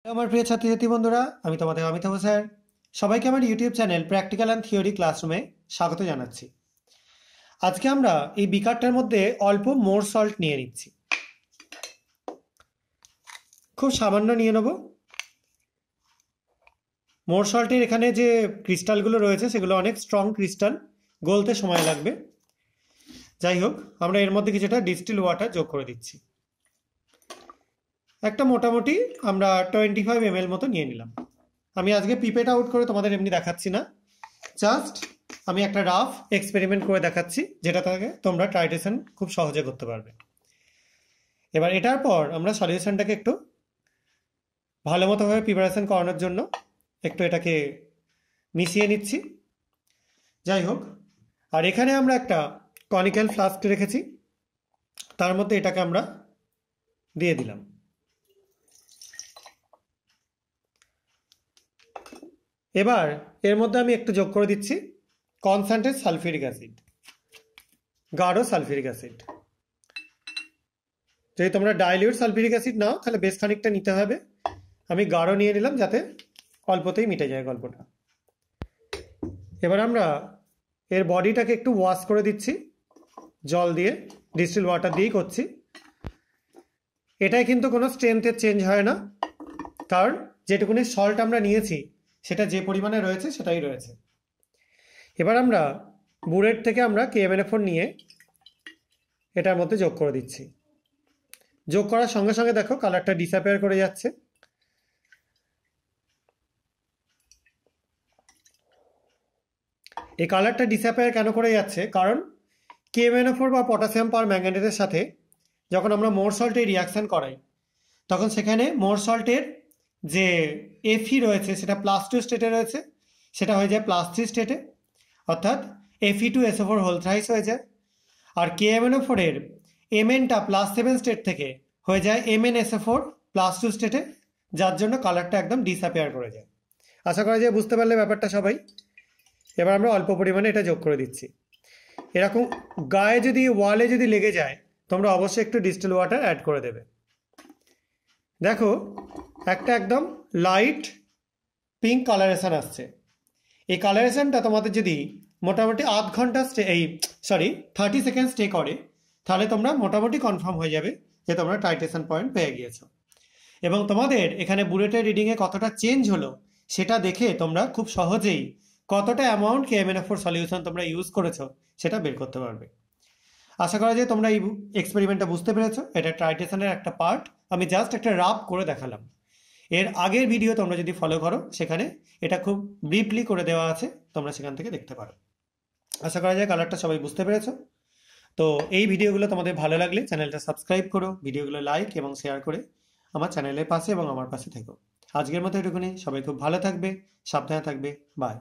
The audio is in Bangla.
আমার প্রিয় ছাত্রছাত্রী বন্ধুরা, আমি তোমাদের অমিতাভ স্যার। সবাইকে আমার YouTube channel practical and theory ক্লাসরুমে স্বাগত জানাচ্ছি। আজকে আমরা এই বিকারটার মধ্যে অল্প মোর সল্ট নিয়ে নিচ্ছি, খুব সামান্য নিয়ে নেব। মোর সল্টের এখানে যে ক্রিস্টালগুলো রয়েছে সেগুলো অনেক স্ট্রং ক্রিস্টাল, গলতে সময় লাগবে। যাই হোক, আমরা এর মধ্যে কিছুটা ডিস্টিল ওয়াটার যোগ করে দিচ্ছি। একটা মোটামুটি আমরা 25 ml মতো নিয়ে নিলাম। আমি আজকে পিপেট আউট করে তোমাদের এমনি দেখাচ্ছি না, জাস্ট আমি একটা রাফ এক্সপেরিমেন্ট করে দেখাচ্ছি, যেটা থেকে তোমরা ট্রাইটেশন খুব সহজে করতে পারবে। এবার এটার পর আমরা সলিউশনটাকে একটু ভালো মতোভাবে প্রিপারেশন করানোর জন্য একটু এটাকে মিশিয়ে নিচ্ছি। যাই হোক, আর এখানে আমরা একটা কনিক্যাল ফ্লাস্ক রেখেছি, তার মধ্যে এটাকে আমরা দিয়ে দিলাম। এবার এর মধ্যে আমি একটু যোগ করে দিচ্ছি কনসেন্ট্রেট সালফিউরিক অ্যাসিড, গাঢ় সালফিউরিক অ্যাসিড। যদি তোমরা ডাইলিউট সালফিউরিক অ্যাসিড নাও তাহলে বেশ খানিকটা নিতে হবে। আমি গাঢ় নিয়ে নিলাম যাতে অল্পতেই মিটে যায় গল্পটা। এবার আমরা এর বডিটাকে একটু ওয়াশ করে দিচ্ছি জল দিয়ে, ডিস্টিল ওয়াটার দিয়েই করছি। এটাই কিন্তু কোনো স্ট্রেংথের চেঞ্জ হয় না, কারণ যেটুকুনি সল্ট আমরা নিয়েছি সেটা যে পরিমাণে রয়েছে সেটাই রয়েছে। এবার আমরা বুরেট থেকে আমরা KMNO4 নিয়ে এটার মধ্যে যোগ করে দিচ্ছি। যোগ করার সঙ্গে সঙ্গে দেখো কালারটা ডিসঅ্যাপিয়ার করে যাচ্ছে। এই কালারটা ডিসঅ্যাপিয়ার কেন করে যাচ্ছে? কারণ KMNO4 বা পটাশিয়াম পার ম্যাঙ্গানেটের সাথে যখন আমরা মোর সল্টে রিয়াকশান করাই, তখন সেখানে মোর সল্টের যে Fe রয়েছে সেটা +2 স্টেটে রয়েছে, সেটা হয়ে যায় +3 স্টেটে, অর্থাৎ Fe2SO4 হোল থ্রাইস হয়ে যায়। আর KMNO4 এর Mnটা +7 স্টেট থেকে হয়ে যায় MnSO4 +2 স্টেটে, যার জন্য কালারটা একদম ডিসঅ্যাপিয়ার করে যায়। আশা করা যায় বুঝতে পারলে ব্যাপারটা সবাই। এবার আমরা অল্প পরিমাণে এটা যোগ করে দিচ্ছি। এরকম গায়ে যদি, ওয়ালে যদি লেগে যায়, তোমরা অবশ্যই একটু ডিস্টিল ওয়াটার অ্যাড করে দেবে। দেখো একটা একদম লাইট পিঙ্ক কালারেশন আসছে। এই কালারেশনটা তোমাদের যদি মোটামুটি আধ ঘন্টা 30 সেকেন্ড স্টে করে, তাহলে তোমরা মোটামুটি কনফার্ম হয়ে যাবে যে তোমরা টাইট্রেশন পয়েন্ট পেয়ে গিয়েছো। এবং তোমাদের এখানে বুলেটের রিডিংয়ে কতটা চেঞ্জ হলো সেটা দেখে তোমরা খুব সহজেই কতটা অ্যামাউন্ট KMNO4 সলিউশন তোমরা ইউজ করেছো সেটা বের করতে পারবে। আশা করা যায় তোমরা এই এক্সপেরিমেন্টটা বুঝতে পেরেছো। এটা ট্রাইটেশনের একটা পার্ট, আমি জাস্ট একটা রাফ করে দেখালাম। এর আগের ভিডিও তোমরা যদি ফলো করো সেখানে এটা খুব ব্রিফলি করে দেওয়া আছে, তোমরা সেখান থেকে দেখতে পারো। আশা করা যায় কালারটা সবাই বুঝতে পেরেছো। তো এই ভিডিওগুলো তোমাদের ভালো লাগলে চ্যানেলটা সাবস্ক্রাইব করো, ভিডিওগুলো লাইক এবং শেয়ার করে আমার চ্যানেলের পাশে এবং আমার পাশে থেকো। আজকের মতো এটুকুনি। সবাই খুব ভালো থাকবে, সাবধানে থাকবে। বাই।